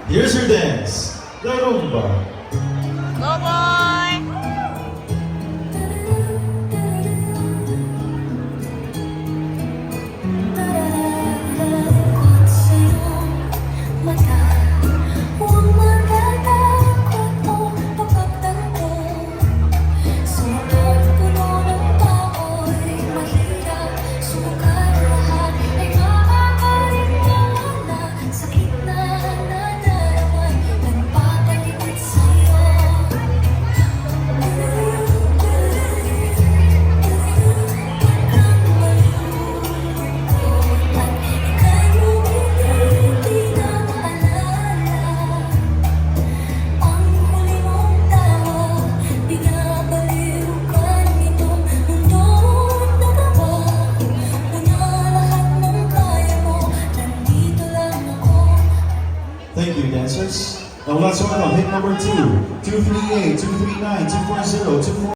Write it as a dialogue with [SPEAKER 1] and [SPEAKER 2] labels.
[SPEAKER 1] Here's your dance, the Rumba.
[SPEAKER 2] Go boy!
[SPEAKER 1] Thank you, dancers. Now let's welcome hit number 2, 238, 239, 240, 24.